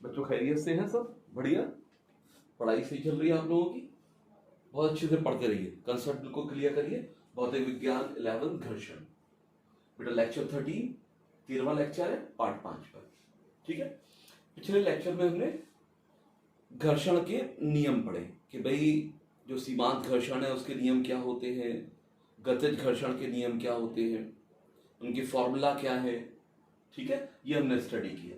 बच्चों खैरियत से हैं सब? बढ़िया? पढ़ाई सही चल रही है आप लोगों की? बहुत अच्छे से पढ़ते रहिए, कंसेप्ट को क्लियर करिए। भौतिक विज्ञान 11 घर्षण, बेटा लेक्चर 13 13वां लेक्चर है पार्ट 5 पर। ठीक है, पिछले लेक्चर में हमने घर्षण के नियम पढ़े कि भाई जो सीमांत घर्षण है उसके नियम क्या होते हैं, गतिज घर्षण के नियम क्या होते हैं, उनकी फॉर्मूला क्या है। ठीक है, ये हमने स्टडी किया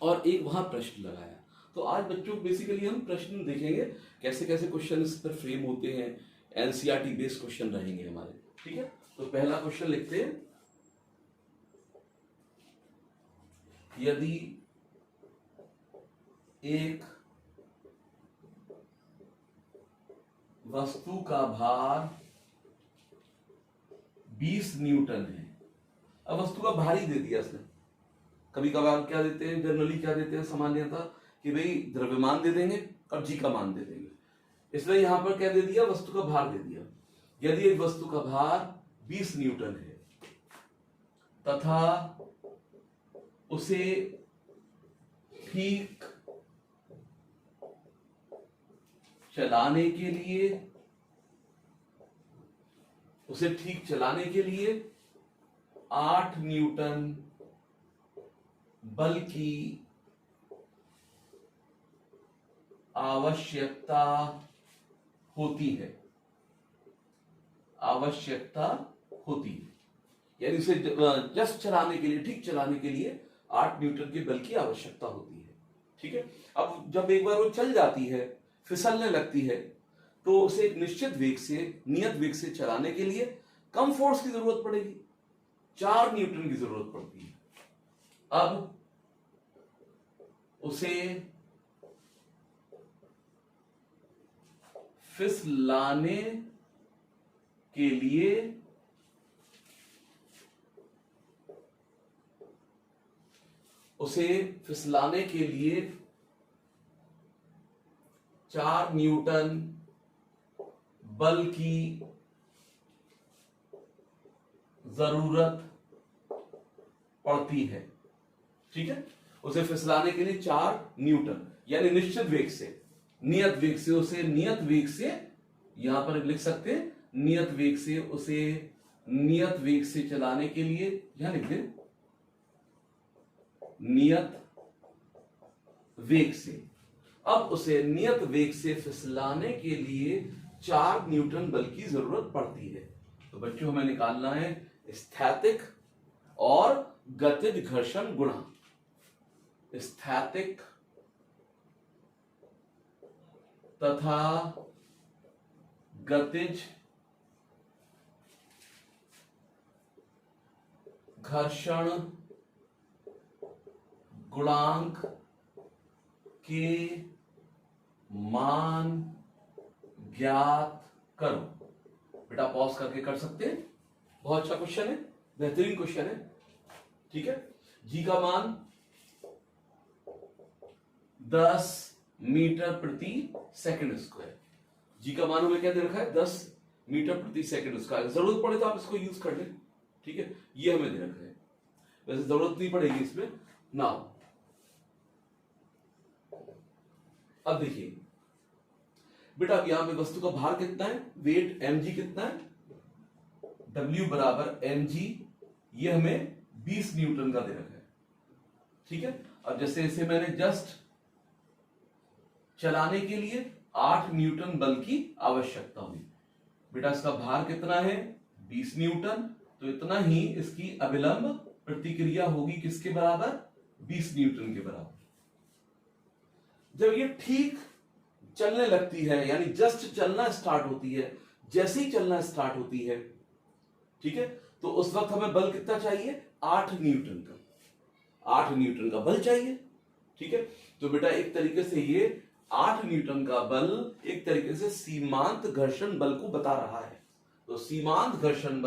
और एक वहां प्रश्न लगाया। तो आज बच्चों बेसिकली हम प्रश्न देखेंगे कैसे कैसे क्वेश्चन इस पर फ्रेम होते हैं। एनसीईआरटी बेस्ड क्वेश्चन रहेंगे हमारे। ठीक है, तो पहला क्वेश्चन लिखते हैं, यदि एक वस्तु का भार 20 न्यूटन है। अब वस्तु का भार ही दे दिया इसने। कभी कभार क्या देते हैं, जनरली क्या देते हैं सामान्यतः कि भाई द्रव्यमान दे देंगे और जी का मान दे देंगे। इसलिए यहां पर क्या दे दिया, वस्तु का भार दे दिया। यदि एक वस्तु का भार 20 न्यूटन है तथा उसे ठीक चलाने के लिए 8 न्यूटन बल की आवश्यकता होती है। यानी उसे जस्ट चलाने के लिए, ठीक चलाने के लिए 8 न्यूटन के बल की आवश्यकता होती है। ठीक है, अब जब एक बार वो चल जाती है, फिसलने लगती है, तो उसे एक निश्चित वेग से, नियत वेग से चलाने के लिए कम फोर्स की जरूरत पड़ेगी, 4 न्यूटन की जरूरत पड़ती है। अब उसे फिसलाने के लिए लिए 4 न्यूटन बल की जरूरत पड़ती है। ठीक है, उसे फिसलाने के लिए 4 न्यूटन यानी निश्चित वेग से, नियत वेग से, उसे नियत वेग से, यहां पर लिख सकते हैं नियत वेग से, उसे नियत वेग से चलाने के लिए, यहां लिख दें नियत वेग से। अब उसे नियत वेग से फिसलाने के लिए 4 न्यूटन बल की जरूरत पड़ती है। तो बच्चों हमें निकालना है स्थैतिक और गतिज घर्षण गुणांक। स्थैतिक तथा गतिज घर्षण गुणांक के मान ज्ञात करो। बेटा पॉज करके कर सकते हैं, बहुत अच्छा क्वेश्चन है, बेहतरीन क्वेश्चन है। ठीक है, जी का मान 10 मीटर प्रति सेकंड स्क्वायर। जी का मान हमें क्या दे रखा है, 10 मीटर प्रति सेकंड स्क्वायर। जरूरत पड़े तो आप इसको यूज कर लें। ठीक है, ये हमें दे रखा है, वैसे जरूरत नहीं पड़ेगी इसमें ना। अब देखिए बेटा, अब यहां पे वस्तु का भार कितना है, वेट mg कितना है, W बराबर mg, ये हमें 20 न्यूटन का दे रखा है। ठीक है, अब जैसे इसे मैंने जस्ट चलाने के लिए 8 न्यूटन बल की आवश्यकता हुई। बेटा इसका भार कितना है, 20 न्यूटन, तो इतना ही इसकी अभिलंब प्रतिक्रिया होगी किसके बराबर, 20 न्यूटन के बराबर। जब ये ठीक चलने लगती है, यानी जस्ट चलना स्टार्ट होती है, जैसे ही चलना स्टार्ट होती है, ठीक है, तो उस वक्त हमें बल कितना चाहिए, 8 न्यूटन का, 8 न्यूटन का बल चाहिए। ठीक है, तो बेटा एक तरीके से ये 8 न्यूटन का बल एक तरीके से सीमांत घर्षण बल को बता रहा है। तो सीमांत घर्षण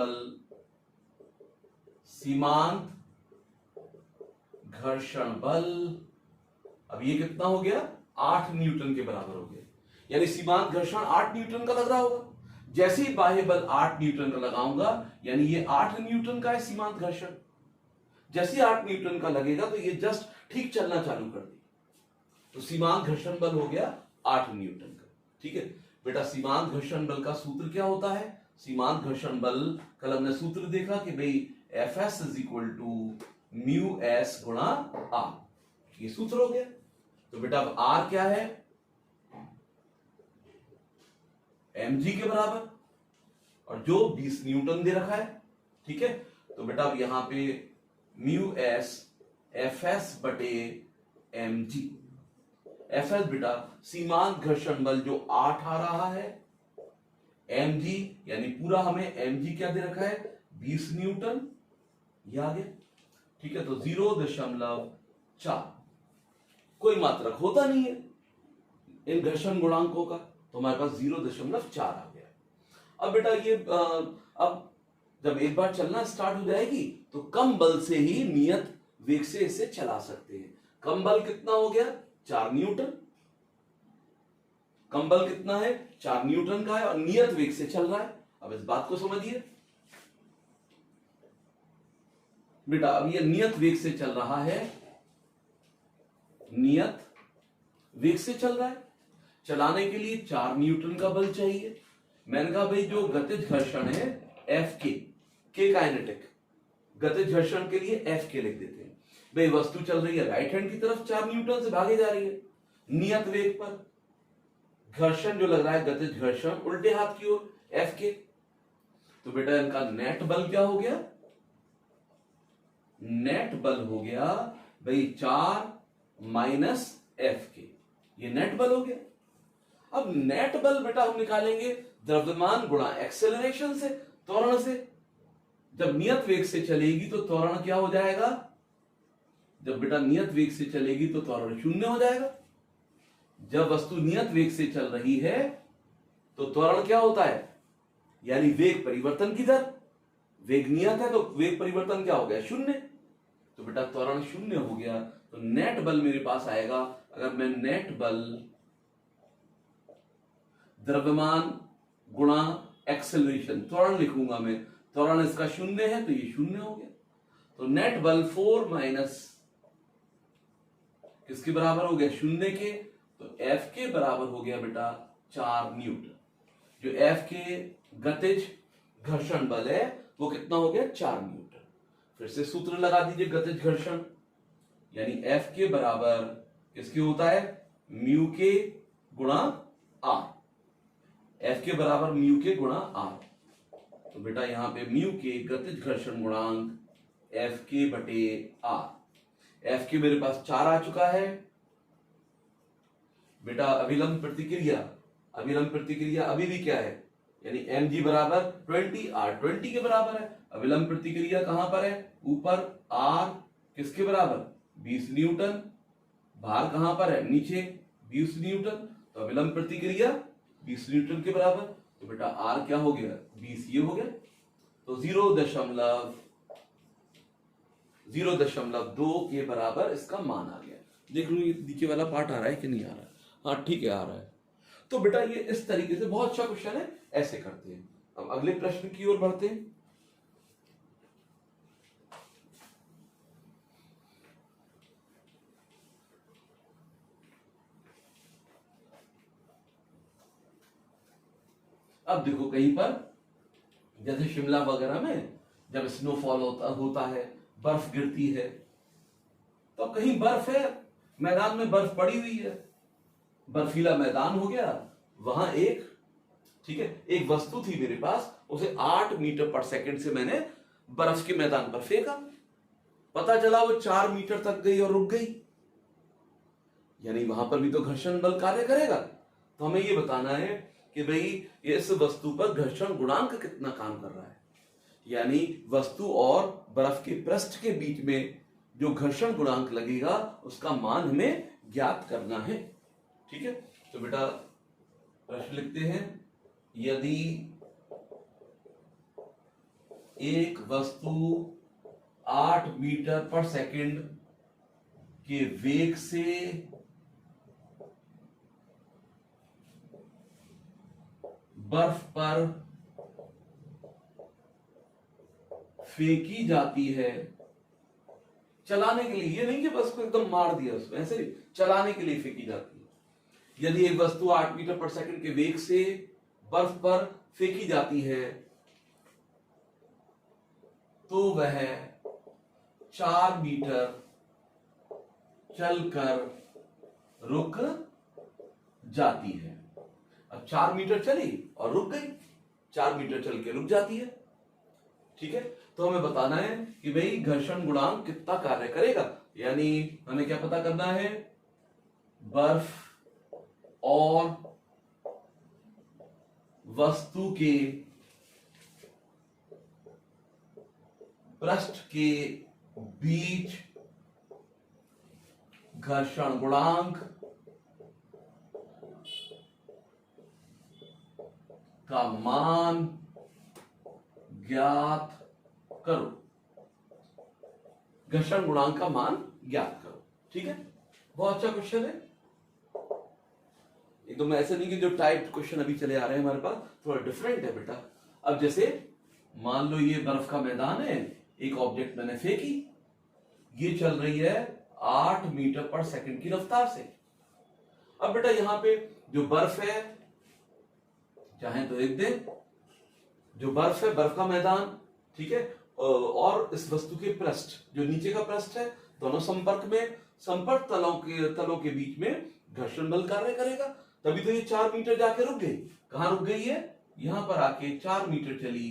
बल, अब ये कितना हो गया, 8 न्यूटन के बराबर हो गया। यानी सीमांत घर्षण 8 न्यूटन का लग रहा होगा। जैसे ही बाह्य बल 8 न्यूटन का लगाऊंगा, यानी ये 8 न्यूटन का है सीमांत घर्षण। जैसे ही 8 न्यूटन का लगेगा तो ये जस्ट ठीक चलना चालू कर दी। तो सीमांत घर्षण बल हो गया 8 न्यूटन का। ठीक है बेटा, सीमांत घर्षण बल का सूत्र क्या होता है? सीमांत घर्षण बल कल हमने सूत्र देखा कि भाई Fs is equal to mu s गुणा आर, ये सूत्र हो गया। तो बेटा अब आर क्या है? mg के बराबर, और जो 20 न्यूटन दे रखा है। ठीक है, तो बेटा अब यहां पे म्यू एस Fs बटे mg। Fs बेटा सीमांत घर्षण बल जो 8 आ रहा है, mg यानी पूरा हमें mg क्या दे रखा है? 20 न्यूटन, ये आ गया। ठीक है, तो 0.4 कोई मात्रक होता नहीं है इन घर्षण गुणांकों का, तो हमारे पास 0.4 आ गया। अब बेटा ये अब जब एक बार चलना स्टार्ट हो जाएगी तो कम बल से ही नियत वेग से इसे चला सकते हैं। कम बल कितना हो गया? 4 न्यूटन। कम बल कितना है? 4 न्यूटन का है और नियत वेग से चल रहा है। अब इस बात को समझिए बेटा, अब ये नियत वेग से चल रहा है, नियत वेग से चल रहा है। चलाने के लिए 4 न्यूटन का बल चाहिए। मैंने कहा भाई जो गतिज घर्षण है एफ के काइनेटिक, गतिज घर्षण के लिए एफ के लिख देते हैं। भाई वस्तु चल रही है राइट हैंड की तरफ, 4 न्यूटन से भागे जा रही है नियत वेग पर। घर्षण जो लग रहा है गतिज घर्षण उल्टे हाथ की ओर एफ के, तो बेटा इनका नेट बल क्या हो गया? नेट बल हो गया भाई 4 माइनस एफ के, ये नेट बल हो गया। अब नेट बल बेटा हम निकालेंगे द्रव्यमान गुणा एक्सेलरेशन से, त्वरण से। जब नियत वेग से चलेगी तो त्वरण क्या हो जाएगा? जब बेटा नियत वेग से चलेगी तो त्वरण 0 हो जाएगा। जब वस्तु नियत वेग से चल रही है तो त्वरण क्या होता है? यानी वेग परिवर्तन की दर। वेग नियत है तो वेग परिवर्तन क्या हो गया? 0। तो बेटा त्वरण 0 हो गया, तो नेट बल मेरे पास आएगा। अगर मैं नेट बल द्रव्यमान गुणा एक्सेलरेशन त्वरण लिखूंगा, मैं त्वरण इसका 0 है तो ये 0 हो गया। तो नेट बल 4 माइनस किसके बराबर हो गया? 0 के। तो एफ के बराबर हो गया बेटा 4 न्यूटन। जो एफ के गतिज घर्षण बल है वो कितना हो गया? 4 न्यूटन। फिर से सूत्र लगा दीजिए गतिज घर्षण, यानी एफ के बराबर किसके होता है? म्यू के गुणा आर। एफ के बराबर म्यू के गुणा आर। तो बेटा यहां पे म्यू के गतिज घर्षण गुणांक एफ के बटे आर। एफ के मेरे पास 4 आ चुका है बेटा। अभिलंब प्रतिक्रिया, अभिलंब प्रतिक्रिया अभी भी क्या है? यानी mg बराबर 20, r 20 के बराबर है। अभिलंब प्रतिक्रिया कहां पर है? ऊपर। r किसके बराबर? 20 न्यूटन। भार कहां पर है? नीचे 20 न्यूटन। तो अभिलंब प्रतिक्रिया 20 न्यूटन के बराबर। तो बेटा r क्या हो गया? 20, ये हो गया। तो 0.2 के बराबर इसका मान आ गया। देख लो ये नीचे वाला पार्ट आ रहा है कि नहीं आ रहा है? हाँ ठीक है, आ रहा है। तो बेटा ये इस तरीके से बहुत अच्छा क्वेश्चन है, ऐसे करते हैं। अब अगले प्रश्न की ओर बढ़ते हैं। अब देखो कहीं पर जैसे शिमला वगैरह में जब स्नोफॉल होता है, बर्फ गिरती है, तो कहीं बर्फ है, मैदान में बर्फ पड़ी हुई है, बर्फीला मैदान हो गया, वहां एक, ठीक है, एक वस्तु थी मेरे पास, उसे 8 मीटर पर सेकंड से मैंने बर्फ के मैदान पर फेंका। पता चला वो 4 मीटर तक गई और रुक गई, यानी वहां पर भी तो घर्षण बल कार्य करेगा। तो हमें ये बताना है कि भाई इस वस्तु पर घर्षण गुणांक कितना काम कर रहा है, यानी वस्तु और बर्फ के पृष्ठ के बीच में जो घर्षण गुणांक लगेगा उसका मान हमें ज्ञात करना है। ठीक है, तो बेटा प्रश्न लिखते हैं, यदि एक वस्तु 8 मीटर पर सेकंड के वेग से बर्फ पर फेंकी जाती है चलाने के लिए, ये नहीं कि बस उसको एकदम मार दिया उसमें, ऐसे नहीं, चलाने के लिए फेंकी जाती है। यदि एक वस्तु 8 मीटर पर सेकंड के वेग से बर्फ पर फेंकी जाती है तो वह 4 मीटर चलकर रुक जाती है। अब 4 मीटर चली और रुक गई, 4 मीटर चल के रुक जाती है। ठीक है, तो हमें बताना है कि भाई घर्षण गुणांक कितना कार्य करेगा, यानी हमें क्या पता करना है, बर्फ और वस्तु के पृष्ठ के बीच घर्षण गुणांक का मान ज्ञात करो, घर्षण गुणांक का मान ज्ञात करो। ठीक है, बहुत अच्छा क्वेश्चन है, एकदम ऐसे नहीं कि जो टाइप क्वेश्चन अभी चले आ रहे हैं हमारे पास, थोड़ा डिफरेंट है बेटा। अब जैसे मान लो ये बर्फ का मैदान है, एक ऑब्जेक्ट मैंने फेंकी, ये चल रही है 8 मीटर पर सेकंड की रफ्तार से। अब बेटा यहां पे जो बर्फ है, चाहे तो लिख दे, जो बर्फ है, बर्फ का मैदान, ठीक है, और इस वस्तु के पृष्ठ, जो नीचे का पृष्ठ है, दोनों संपर्क में, संपर्क तलों के बीच में घर्षण बल कार्य करेगा। तभी तो ये 4 मीटर जाके रुक गई। कहां रुक गई है, यहां पर आके 4 मीटर चली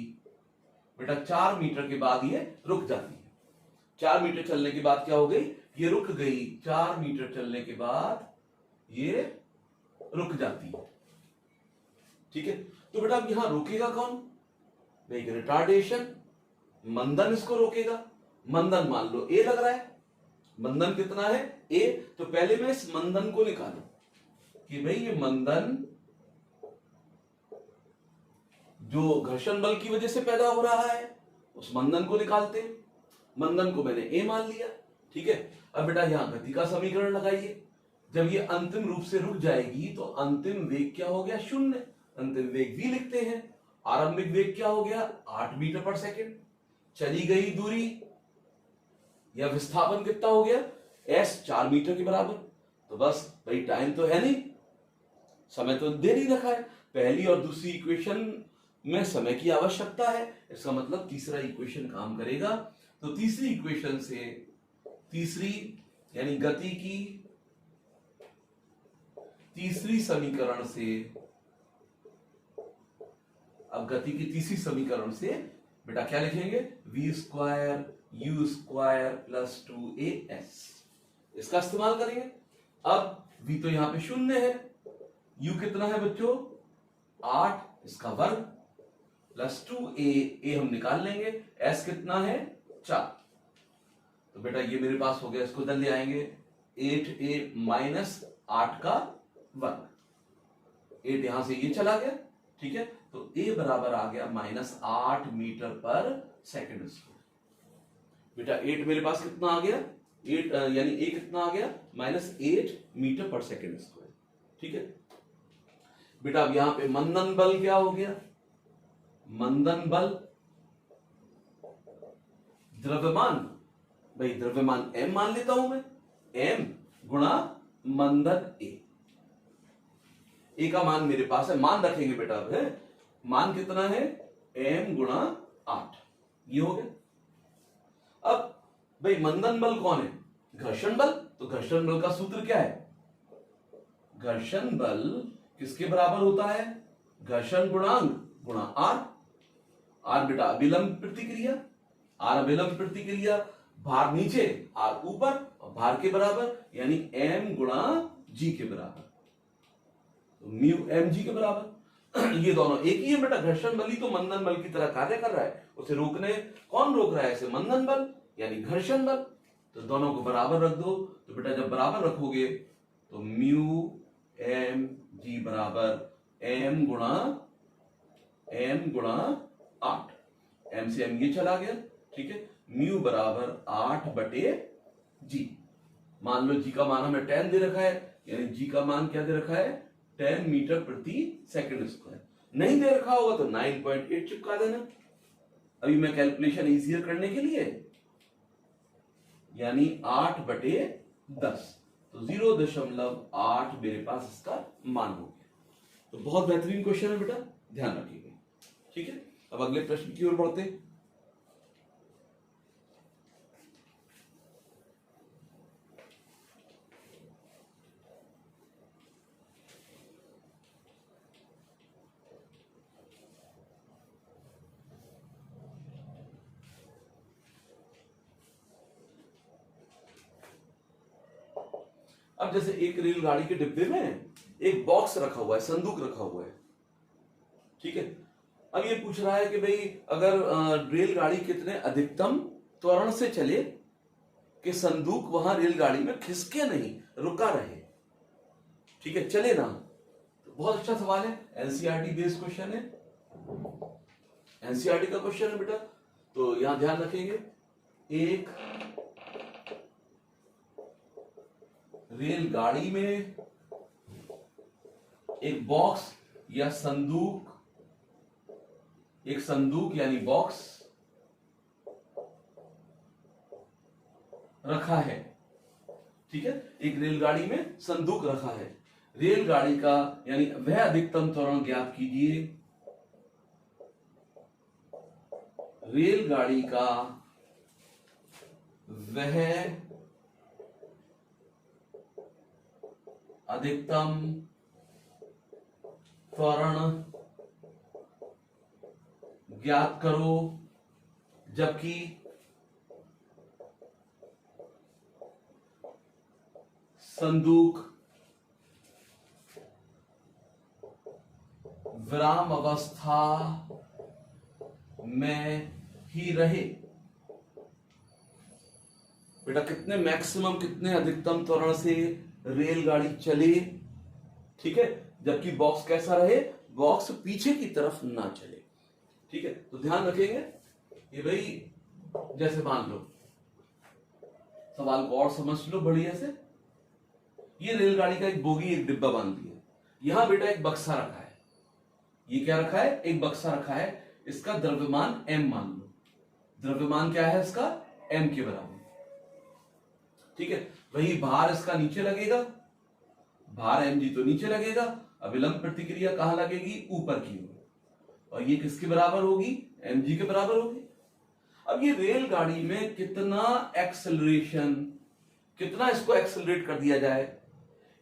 बेटा, 4 मीटर के बाद ये रुक जाती है। 4 मीटर चलने के बाद क्या हो गई, ये रुक गई, 4 मीटर चलने के बाद ये रुक जाती है। ठीक है, तो बेटा अब यहां रोकेगा कौन, एक रिटार्डेशन, मंदन इसको रोकेगा। मंदन मान लो ए लग रहा है, मंदन कितना है ए, तो पहले मैं इस मंदन को निकालू कि भाई ये मंदन जो घर्षण बल की वजह से पैदा हो रहा है, उस मंदन को निकालते हैं। मंदन को मैंने ए मान लिया। ठीक है, अब बेटा यहां गति का समीकरण लगाइए। जब ये अंतिम रूप से रुक जाएगी तो अंतिम वेग क्या हो गया, 0। अंतिम वेग भी लिखते हैं। आरंभिक वेग क्या हो गया, 8 मीटर पर सेकंड। चली गई दूरी या विस्थापन कितना हो गया, एस 4 मीटर के बराबर। तो बस भाई टाइम तो है नहीं, समय तो दे नहीं रखा है। पहली और दूसरी इक्वेशन में समय की आवश्यकता है, इसका मतलब तीसरा इक्वेशन काम करेगा। तो तीसरी इक्वेशन से, तीसरी यानी गति की तीसरी समीकरण से, अब गति की तीसरी समीकरण से बेटा क्या लिखेंगे, v square u square plus 2as, इसका इस्तेमाल करेंगे। अब v तो यहां पे 0 है, u कितना है बच्चों 8, इसका वर्ग प्लस 2a हम निकाल लेंगे, s कितना है 4। तो बेटा ये मेरे पास हो गया, इसको इधर ले आएंगे, 8a माइनस 8 का वर्ग, 8 यहां से ये चला गया। ठीक है, तो a बराबर आ गया -8 मीटर पर सेकंड स्क्वायर। बेटा 8 मेरे पास कितना आ गया, 8 यानी a कितना आ गया -8 मीटर पर सेकंड स्क्वायर। ठीक है बेटा, अब यहां पे मंदन बल क्या हो गया, मंदन बल द्रव्यमान, भाई द्रव्यमान m मान लेता हूं मैं, m गुणा मंदन a का मान मेरे पास है, मान रखेंगे बेटा अब है, मान कितना है m गुणा 8, ये हो गया। अब भाई मंदन बल कौन है, घर्षण बल, तो घर्षण बल का सूत्र क्या है, घर्षण बल किसके बराबर होता है, घर्षण गुणांक गुणा r। r बेटा अभिलंब प्रतिक्रिया, r अभिलंब प्रतिक्रिया, भार नीचे r ऊपर, और भार के बराबर यानी m गुणा g के बराबर, तो म्यू mg के बराबर। ये दोनों एक ही है बेटा, घर्षण बल ही तो मंदन बल की तरह कार्य कर रहा है, उसे रोकने कौन रोक रहा है, इसे मंदन बल यानी घर्षण बल। तो दोनों को बराबर रख दो, तो बेटा जब बराबर रखोगे तो म्यू mg बराबर m गुणा 8, m से m ये चला गया। ठीक है, म्यू बराबर 8 बटे g। मान लो g का मान हमें 10 दे रखा है, यानी g का मान क्या दे रखा है 10 मीटर प्रति सेकंड स्क्वायर। नहीं दे रखा होगा तो 9.8 चिपका देना। अभी मैं कैलकुलेशन इजियर करने के लिए यानी 8/10, तो 0.8 मेरे पास इसका मान हो गया। तो बहुत बेहतरीन क्वेश्चन है बेटा, ध्यान रखिएगा। ठीक है, अब अगले प्रश्न की ओर बढ़ते हैं। अब जैसे एक रेलगाड़ी के डिब्बे में एक बॉक्स रखा हुआ है, संदूक रखा हुआ है। ठीक है, अब ये पूछ रहा है कि भाई अगर रेलगाड़ी कितने अधिकतम त्वरण से चले कि संदूक वहां रेलगाड़ी में खिसके नहीं, रुका रहे। ठीक है, चले ना। तो बहुत अच्छा सवाल है, एनसीईआरटी बेस्ड क्वेश्चन है, एनसीईआरटी का क्वेश्चन है बेटा। तो यहां ध्यान रखेंगे, एक रेलगाड़ी में एक बॉक्स या संदूक, एक संदूक यानी बॉक्स रखा है। ठीक है, एक रेलगाड़ी में संदूक रखा है। रेलगाड़ी का यानी वह अधिकतम त्वरण ज्ञात कीजिए, रेलगाड़ी का वह अधिकतम त्वरण ज्ञात करो जबकि संदूक विराम अवस्था में ही रहे। बेटा कितने मैक्सिमम, कितने अधिकतम त्वरण से रेलगाड़ी चले, ठीक है, जबकि बॉक्स कैसा रहे, बॉक्स पीछे की तरफ ना चले। ठीक है, तो ध्यान रखेंगे कि भाई जैसे मान लो, सवाल को और समझ लो बढ़िया से। ये रेलगाड़ी का एक बोगी, एक डिब्बा बांध दिया, यहां बेटा एक बक्सा रखा है। ये क्या रखा है, एक बक्सा रखा है, इसका द्रव्यमान m मान लो। द्रव्यमान क्या है इसका, m के बराबर। ठीक है, वही भार इसका नीचे लगेगा, भार mg तो नीचे लगेगा, अभिलंब प्रतिक्रिया कहां लगेगी, ऊपर की ओर, और ये किसके बराबर होगी, mg के बराबर होगी। अब ये रेलगाड़ी में कितना एक्सेलरेशन, कितना इसको एक्सेलरेट कर दिया जाए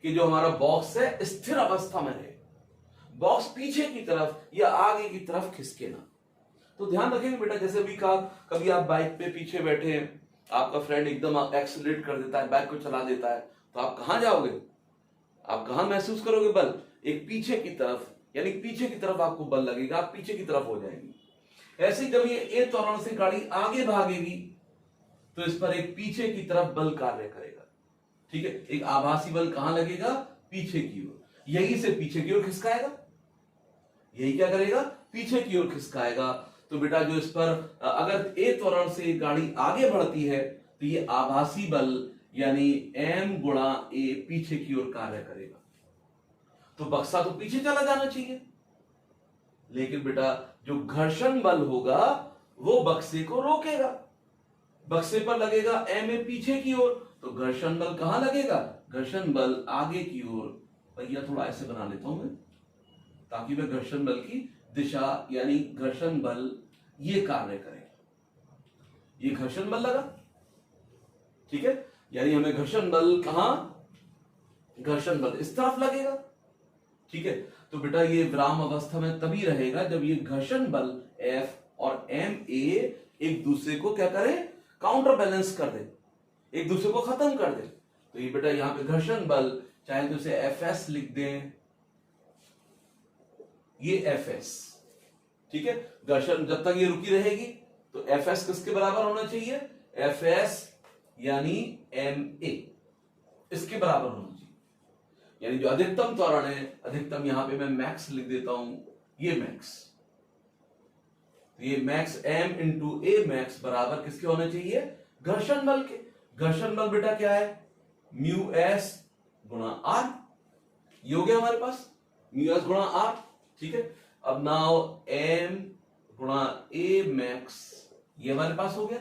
कि जो हमारा बॉक्स है स्थिर अवस्था में रहे, बॉक्स पीछे की तरफ या आगे की तरफ खिसके ना। तो ध्यान रखेंगे बेटा, जैसे भी कहा, कभी आप बाइक पे पीछे बैठे हैं, आपका फ्रेंड एकदम एक्सेलरेट कर देता है, बाइक को चला देता है, तो आप कहां जाओगे, आप कहां महसूस करोगे बल, एक पीछे की तरफ, यानी पीछे की तरफ आपको बल लगेगा, आप पीछे की तरफ हो जाएंगे। ऐसे ही जब ये ए त्वरण से गाड़ी आगे भागेगी तो इस पर एक पीछे की तरफ बल कार्य करेगा। ठीक है, एक आभासी बल कहां लगेगा, पीछे की ओर, यहीं से पीछे की ओर खिसकाएगा, यही क्या करेगा, पीछे की ओर खिसकाएगा। तो बेटा जो इस पर अगर ए त्वरण से गाड़ी आगे बढ़ती है तो ये आभासी बल यानी m गुणा ए पीछे की ओर कार्य करेगा। तो बक्सा तो पीछे चला जाना चाहिए, लेकिन बेटा जो घर्षण बल होगा वो बक्से को रोकेगा। बक्से पर लगेगा m ए पीछे की ओर, तो घर्षण बल कहां लगेगा, घर्षण बल आगे की ओर। भैया थोड़ा ऐसे बना लेता हूं मैं, ताकि मैं घर्षण बल की दिशा यानी घर्षण बल ये कार्य करेगा। ये घर्षण बल लगा, ठीक है, यानी हमें घर्षण बल कहां, घर्षण बल इस तरफ लगेगा। ठीक है, तो बेटा ये विराम अवस्था में तभी रहेगा जब ये घर्षण बल F और MA एक दूसरे को क्या करे, काउंटर बैलेंस कर दे, एक दूसरे को खत्म कर दे। तो ये बेटा यहां पे घर्षण बल, चाहे तो इसे Fs लिख दें, ये Fs। ठीक है, घर्षण जब तक ये रुकी रहेगी तो Fs किसके बराबर होना चाहिए, Fs यानी Ma इसके बराबर होना चाहिए। यानी जो अधिकतम त्वरण है, अधिकतम यहां पे मैं मैक्स लिख देता हूं, ये मैक्स, ये मैक्स m इंटू ए मैक्स बराबर किसके होने चाहिए, घर्षण बल के। घर्षण बल बेटा क्या है, म्यू एस गुणा आर, ये हो गया हमारे पास, म्यू एस गुणा आर। ठीक है, अब नाउ m गुणा ए मैक्स, ये हमारे पास हो गया।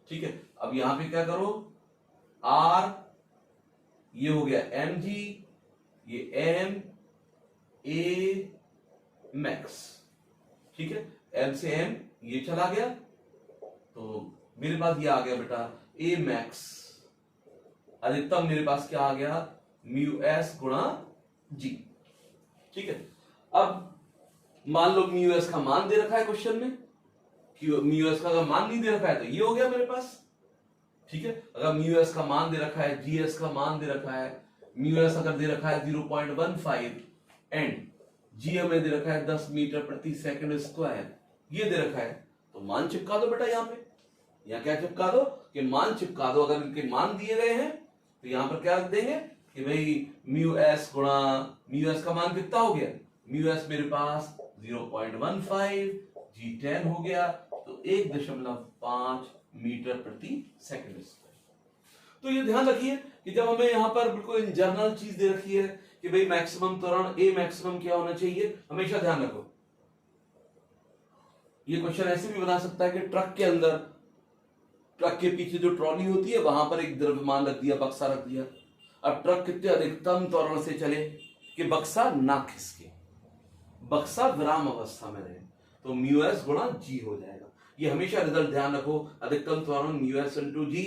ठीक है, अब यहां पे क्या करो, आर ये हो गया एम जी, ये एम ए मैक्स, ठीक है। एम से एम ये चला गया, तो मेरे पास ये आ गया बेटा ए मैक्स, अधिकतम मेरे पास क्या आ गया, म्यू एस गुणा जी, ठीक है। अब मान लो म्यू एस का मान दे रखा है क्वेश्चन में, कि म्यू एस का अगर मान नहीं दे रखा है तो ये हो गया मेरे पास, ठीक है। अगर म्यू एस का मान दे रखा है, जी एस का मान दे रखा है, म्यू एस अगर दे रखा है 0.15 एंड जी हमें दे रखा है 10 मीटर प्रति सेकंड स्क्वायर, ये दे रखा है, तो मान चिपका दो बेटा यहाँ पे। यहाँ क्या चिपका दो कि मान चिपका दो। अगर इनके मान दिए गए हैं तो यहाँ पर क्या रख देंगे कि भाई म्यू एस गुणा, म्यू एस का मान कितना हो गया, म्यू एस मेरे पास 0.15, जी 10 हो गया, तो 1.5 मीटर प्रति सेकंड स्क्वायर। तो ये ध्यान रखिए कि जब हमें यहाँ पर बिल्कुल इन जनरल चीज दे रखी है कि भाई मैक्सिमम त्वरण ए मैक्सिमम क्या होना चाहिए, हमेशा ध्यान रखो। ये क्वेश्चन ऐसे भी बना सकता है कि ट्रक के अंदर, ट्रक के पीछे जो ट्रॉली होती है वहां पर एक द्रव्यमान रख दिया, बक्सा रख दिया। अब ट्रक कितने अधिकतम त्वरण से चले कि बक्सा ना खिसके, बक्सा विराम अवस्था में रहे, तो म्यू एस गुणा जी हो जाएगा। ये हमेशा रिजल्ट ध्यान रखो, अधिकतम त्वरण म्यू एस इंटू जी।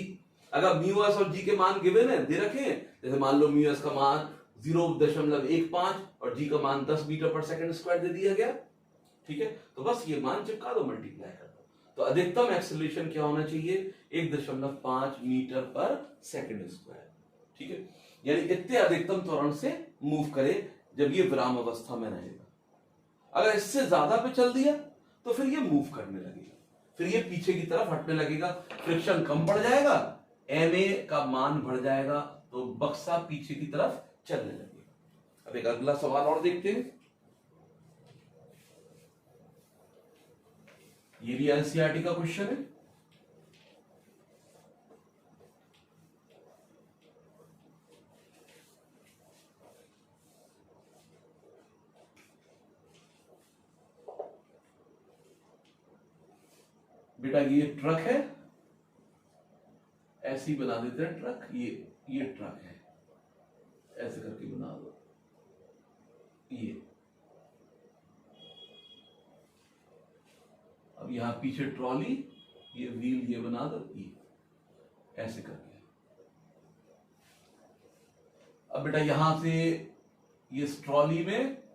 अगर म्यू एस और जी के मान गिवन है, दे रखे हैं, जैसे मान लो म्यू एस का मान 0.15 और जी का मान 10 मीटर पर सेकंड स्क्वायर दे दिया गया, ठीक है, तो बस ये मान चिपका दो, मल्टीप्लाई कर दो, तो अधिकतम एक्सेलरेशन क्या होना चाहिए, 1.5 मीटर पर सेकंड स्क्वायर, ठीक है। यानी इतने अधिकतम त्वरण से मूव करे जब ये विराम अवस्था में रहेगा। अगर इससे ज्यादा पे चल दिया तो फिर ये मूव करने लगेगा, फिर ये पीछे की तरफ हटने लगेगा, फ्रिक्शन कम पड़ जाएगा, एम ए का मान बढ़ जाएगा, तो बक्सा पीछे की तरफ चलने लगेगा। अब एक अगला सवाल और देखते हैं। ये भी एनसीईआरटी का क्वेश्चन है। बेटा ये ट्रक है, ऐसे ही बना देते हैं ट्रक, ये ट्रक है, ऐसे करके बना दो, ये अब यहां पीछे ट्रॉली, ये व्हील, ये बना दो, ये ऐसे करके। अब बेटा यहां से ये ट्रॉली में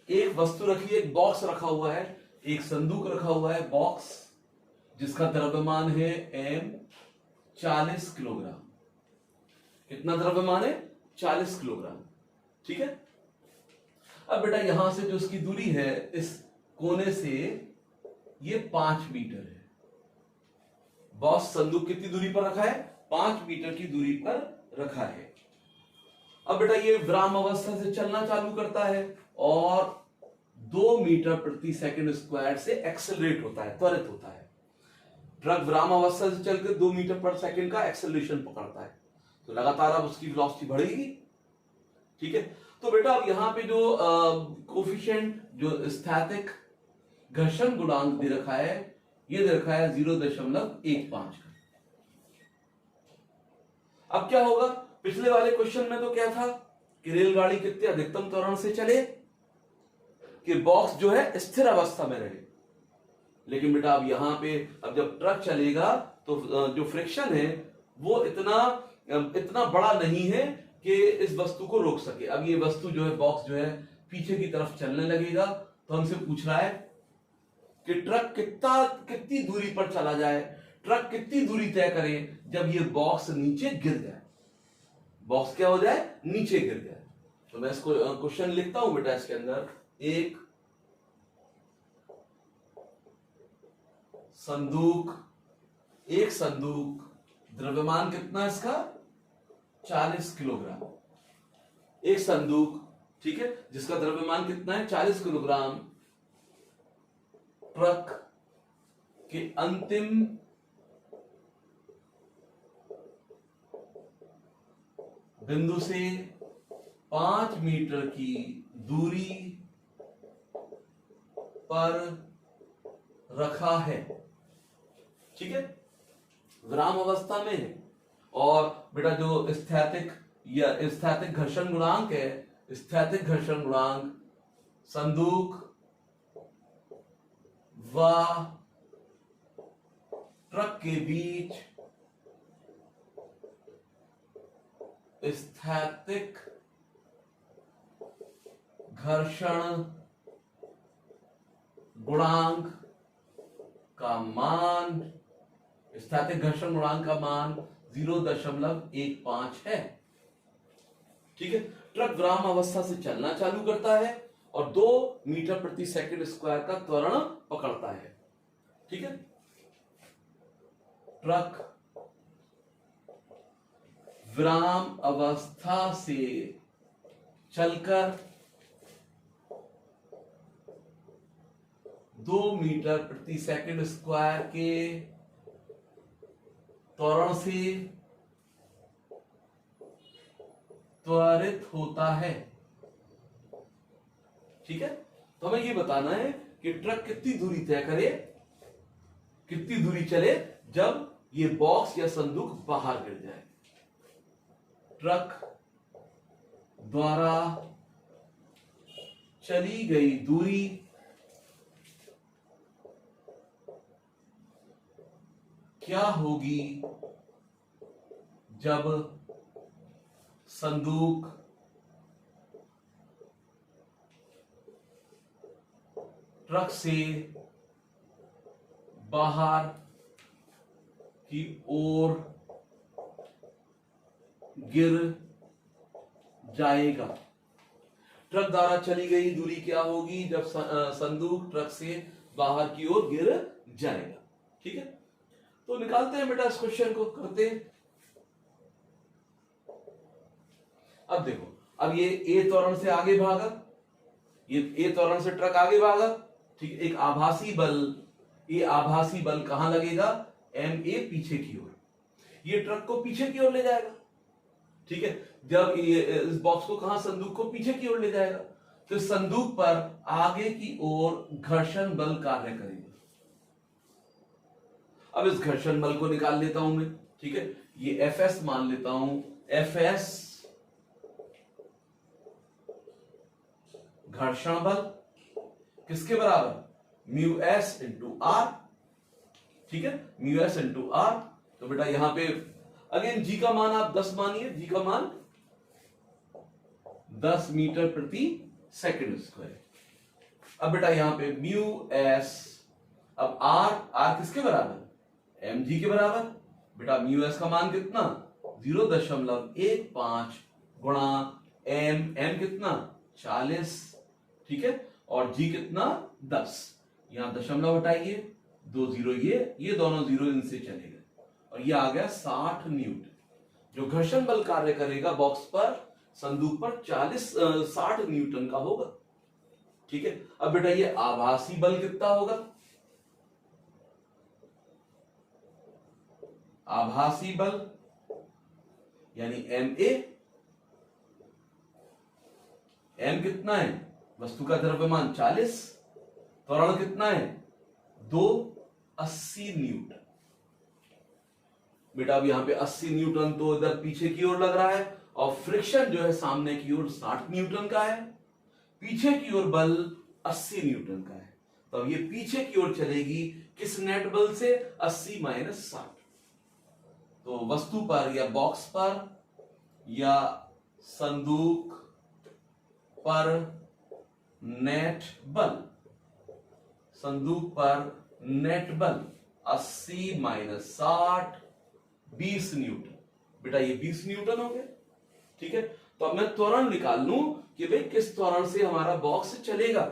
एक वस्तु रखी है, एक बॉक्स रखा हुआ है, एक संदूक रखा हुआ है, बॉक्स जिसका द्रव्यमान है m 40 किलोग्राम। कितना द्रव्यमान है, 40 किलोग्राम, ठीक है। अब बेटा यहां से जो उसकी दूरी है इस कोने से, ये 5 मीटर है। बॉक्स संदूक कितनी दूरी पर रखा है, 5 मीटर की दूरी पर रखा है। अब बेटा ये विराम अवस्था से चलना चालू करता है और 2 मीटर प्रति सेकंड स्क्वायर से एक्सेलरेट होता है, त्वरित होता है। ट्रक विराम अवस्था से चलकर 2 मीटर पर सेकंड का एक्सेलरेशन पकड़ता है, तो लगातार अब उसकी वेलोसिटी बढ़ेगी, ठीक है। तो बेटा अब यहां पे जो कोफिशिएंट, जो स्थैतिक घर्षण गुणांक दे रखा है, ये दे रखा है 0.15 का। अब क्या होगा, पिछले वाले क्वेश्चन में तो क्या था कि रेलगाड़ी कितने अधिकतम त्वरण से चले कि बॉक्स जो है स्थिर अवस्था में रहे, लेकिन बेटा अब यहां पे अब जब ट्रक चलेगा तो जो फ्रिक्शन है वो इतना बड़ा नहीं है कि इस वस्तु को रोक सके। अब ये वस्तु जो है, बॉक्स जो है, पीछे की तरफ चलने लगेगा, तो हमसे पूछ रहा है कि ट्रक कितनी दूरी पर चला जाए, ट्रक कितनी दूरी तय करे जब ये बॉक्स नीचे गिर जाए, बॉक्स क्या हो जाए, नीचे गिर जाए। तो मैं इसको क्वेश्चन लिखता हूं बेटा, इसके अंदर एक संदूक, द्रव्यमान कितना इसका, 40 किलोग्राम, एक संदूक, ठीक है, जिसका द्रव्यमान कितना है, 40 किलोग्राम, ट्रक के अंतिम बिंदु से 5 मीटर की दूरी पर रखा है। ठीक है, विराम अवस्था में है। और बेटा जो स्थैतिक या स्थैतिक घर्षण गुणांक है, स्थैतिक घर्षण गुणांक संदूक व ट्रक के बीच स्थैतिक घर्षण गुणांक का मान, स्थैतिक घर्षण गुणांक का मान 0.15 है। ठीक है, ट्रक विराम अवस्था से चलना चालू करता है और 2 मीटर प्रति सेकंड स्क्वायर का त्वरण पकड़ता है। ठीक है, ट्रक विराम अवस्था से चलकर 2 मीटर प्रति सेकंड स्क्वायर के त्वरण से त्वरित होता है। ठीक है, तो हमें ये बताना है कि ट्रक कितनी दूरी तय करे, कितनी दूरी चले जब ये बॉक्स या संदूक बाहर गिर जाए। ट्रक द्वारा चली गई दूरी क्या होगी जब संदूक ट्रक से बाहर की ओर गिर जाएगा। ट्रक द्वारा चली गई दूरी क्या होगी जब संदूक ट्रक से बाहर की ओर गिर जाएगा। ठीक है, तो निकालते हैं बेटा, इस क्वेश्चन को करते हैं। अब देखो, अब ये ए त्वरण से आगे भागा, ये ए त्वरण से ट्रक आगे भागा। ठीक है, एक आभासी बल, ये आभासी बल कहां लगेगा, एम ए पीछे की ओर, ये ट्रक को पीछे की ओर ले जाएगा। ठीक है, जब ये इस बॉक्स को कहां, संदूक को पीछे की ओर ले जाएगा, तो संदूक पर आगे की ओर घर्षण बल कार्य करेगा। अब इस घर्षण बल को निकाल लेता हूं मैं। ठीक है, ये एफ एस मान लेता हूं, एफ एस घर्षण बल किसके बराबर, म्यू एस इंटू आर। ठीक है, म्यू एस इंटू आर। तो बेटा यहां पे अगेन जी का मान आप 10 मानिए, जी का मान 10 मीटर प्रति सेकंड स्क्वायर। अब बेटा यहां पे म्यू एस, अब आर किसके बराबर, एम जी के बराबर। बेटा म्यू एस का मान कितना, 0.15 गुणा एम कितना 40। ठीक है, और जी कितना 10, यहां दशमलव हटाइए, 2 जीरो, ये दोनों जीरो इनसे चले गए और ये आ गया 60 न्यूटन। जो घर्षण बल कार्य करेगा बॉक्स पर, संदूक पर 60 न्यूटन का होगा। ठीक है, अब बेटा ये आभासी बल कितना होगा, आभासी बल यानी एम ए, एम कितना है, वस्तु का द्रव्यमान 40, त्वरण कितना है 280 न्यूटन। बेटा अब यहां पे 80 न्यूटन तो इधर पीछे की ओर लग रहा है और फ्रिक्शन जो है सामने की ओर 60 न्यूटन का है, पीछे की ओर बल 80 न्यूटन का है। तो अब ये पीछे की ओर चलेगी किस नेट बल से, 80 माइनस 60। तो वस्तु पर या बॉक्स पर या संदूक पर नेट बल, संदूक पर नेट बल 80 माइनस 60 20 न्यूटन। बेटा ये 20 न्यूटन हो गए। ठीक है, तो अब मैं त्वरण निकाल लूं कि भाई किस त्वरण से हमारा बॉक्स चलेगा।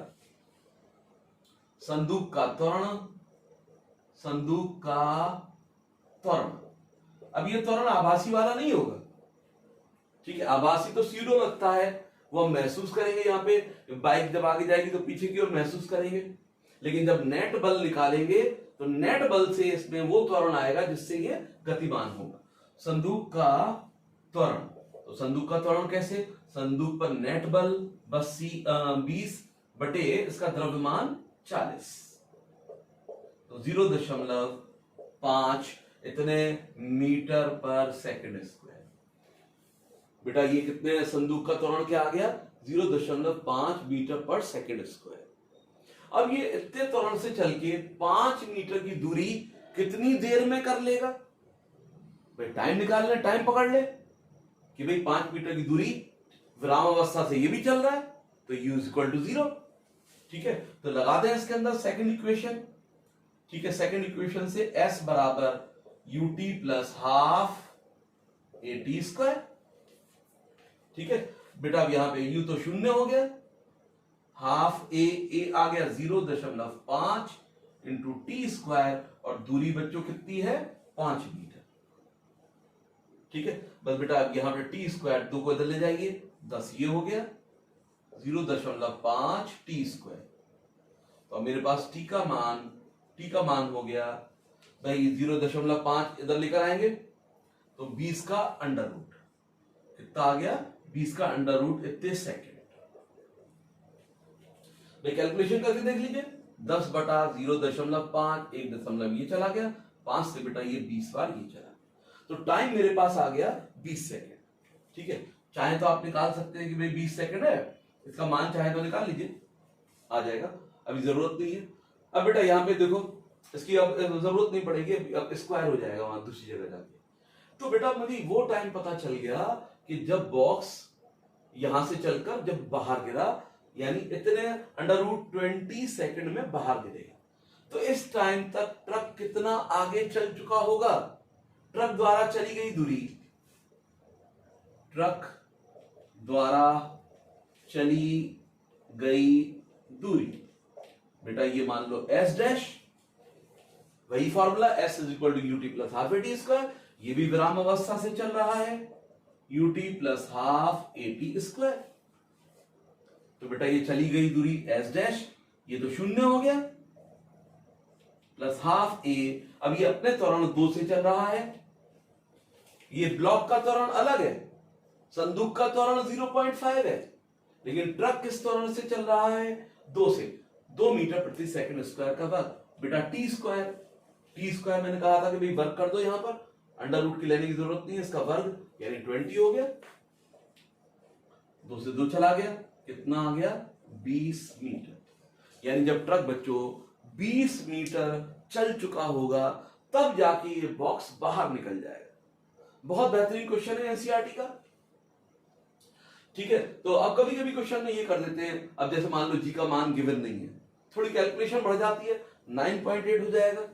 संदूक का त्वरण, संदूक का त्वरण। अब ये त्वरण आभासी वाला नहीं होगा। ठीक है, आभासी तो सीधो लगता है, वो हम महसूस करेंगे, यहाँ पे बाइक जब आगे जाएगी तो पीछे की ओर महसूस करेंगे। लेकिन जब नेट बल निकालेंगे तो नेट बल से इसमें वो त्वरण आएगा जिससे ये गतिमान होगा। संदूक का त्वरण, तो संदूक का त्वरण कैसे, संदूक पर नेट बल 20 बटे इसका द्रव्यमान 40, तो 0.15 5 इतने मीटर पर सेकंड स्क्वायर। बेटा ये कितने संदूक का त्वरण क्या आ गया? 0.5 मीटर पर सेकंड स्क्वायर। अब ये इतने त्वरण से चल के 5 मीटर की दूरी कितनी देर में कर लेगा? भाई टाइम निकालना, टाइम पकड़ ले कि भाई 5 मीटर की दूरी विराम अवस्था से ये भी चल रहा है, तो u इक्वल टू 0। ठीक है, तो लगा दें इसके अंदर सेकंड इक्वेशन। ठीक है, सेकंड इक्वेशन से s बराबर ut plus half at square. ठीक है बेटा, अब यहां पे u तो शून्य हो गया, हाफ a आ गया 0.5 इंटू टी स्क्वायर, और दूरी बच्चों कितनी है? 5 मीटर। ठीक है, बस बेटा अब यहां पे टी स्क्वायर 2 को इधर ले जाइए, 10 ये हो गया 0.5 टी स्क्वायर। तो मेरे पास टी का मान हो गया भाई 0.5 इधर लेकर आएंगे तो 20 का अंडर रूट कितना आ गया? 20 का अंडर रूट इतने सेकेंड। भाई कैलकुलेशन करके देख लीजिए, 10 बटा 0.5 1 दशमलव ये चला गया, 5 से बेटा ये 20 बार ये चला, तो टाइम मेरे पास आ गया 20 सेकेंड। ठीक है, चाहे तो आप निकाल सकते हैं कि भाई 20 सेकेंड है, इसका मान चाहे तो निकाल लीजिए, आ जाएगा, अभी जरूरत नहीं है। अब बेटा यहाँ पे देखो, इसकी अब जरूरत नहीं पड़ेगी, अब स्क्वायर हो जाएगा वहां दूसरी जगह जाके। तो बेटा मुझे वो टाइम पता चल गया कि जब बॉक्स यहां से चलकर जब बाहर गिरा, यानी इतने अंडर रूट 20 सेकंड में बाहर गिरेगा, तो इस टाइम तक ट्रक कितना आगे चल चुका होगा? ट्रक द्वारा चली गई दूरी, ट्रक द्वारा चली गई दूरी बेटा ये मान लो s डैश, वही formula s is equal to u t plus half a t square, ये भी विराम अवस्था से चल रहा है, u t plus half a t square. तो बेटा ये चली गई दूरी s डैश, ये तो शून्य हो गया, प्लस हाफ a, अब ये अपने त्वरण 2 से चल रहा है, ये ब्लॉक का त्वरण अलग है, संदूक का त्वरण 0.5 है, लेकिन ट्रक किस त्वरण से चल रहा है? 2 से, 2 मीटर प्रति सेकंड स्क्वायर का वर्ग, बेटा टी स्क्वायर मैंने कहा था कि भाई वर्ग कर दो, यहां पर अंडर रूट की लेने की जरूरत नहीं है, इसका वर्ग यानी 20 हो गया, 2 से 2 चला गया, कितना आ गया? 20 मीटर। यानी जब ट्रक बच्चों 20 मीटर चल चुका होगा तब जाके ये बॉक्स बाहर निकल जाएगा। बहुत बेहतरीन क्वेश्चन है एनसीईआरटी का। ठीक है, तो अब कभी कभी क्वेश्चन में ये कर देते हैं, अब जैसे मान लो जी का मान गिवन नहीं है, थोड़ी कैलकुलेशन बढ़ जाती है, 9.8 हो जाएगा।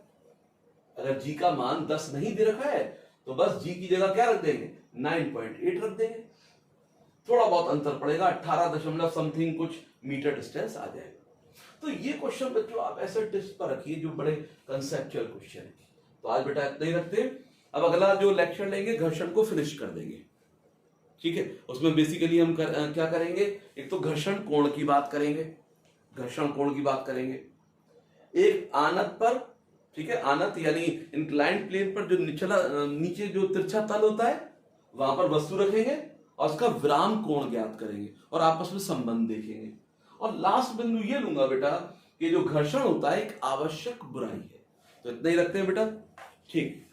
अगर जी का मान 10 नहीं दे रखा है तो बस जी की जगह क्या रख देंगे? 9.8 रख देंगे, थोड़ा बहुत अंतर पड़ेगा, 18 दशमलव समथिंग कुछ मीटर डिस्टेंस आ जाएगा। तो ये क्वेश्चन बच्चों आप ऐसे टेस्ट पर रखिए जो बड़े कंसेप्चुअल क्वेश्चन है। तो आज बेटा इतना ही रखते हैं, अब अगला जो लेक्चर लेंगे घर्षण को फिनिश कर देंगे। ठीक है, उसमें बेसिकली हम क्या करेंगे? एक तो घर्षण कोण की बात करेंगे, एक आनत पर, ठीक है, आनत यानी इंक्लाइंड प्लेन पर जो नीचे जो तिरछा तल होता है वहां पर वस्तु रखेंगे और उसका विराम कोण ज्ञात करेंगे और आपस में संबंध देखेंगे। और लास्ट बिंदु ये लूंगा बेटा कि जो घर्षण होता है एक आवश्यक बुराई है। तो इतना ही रखते हैं बेटा, ठीक।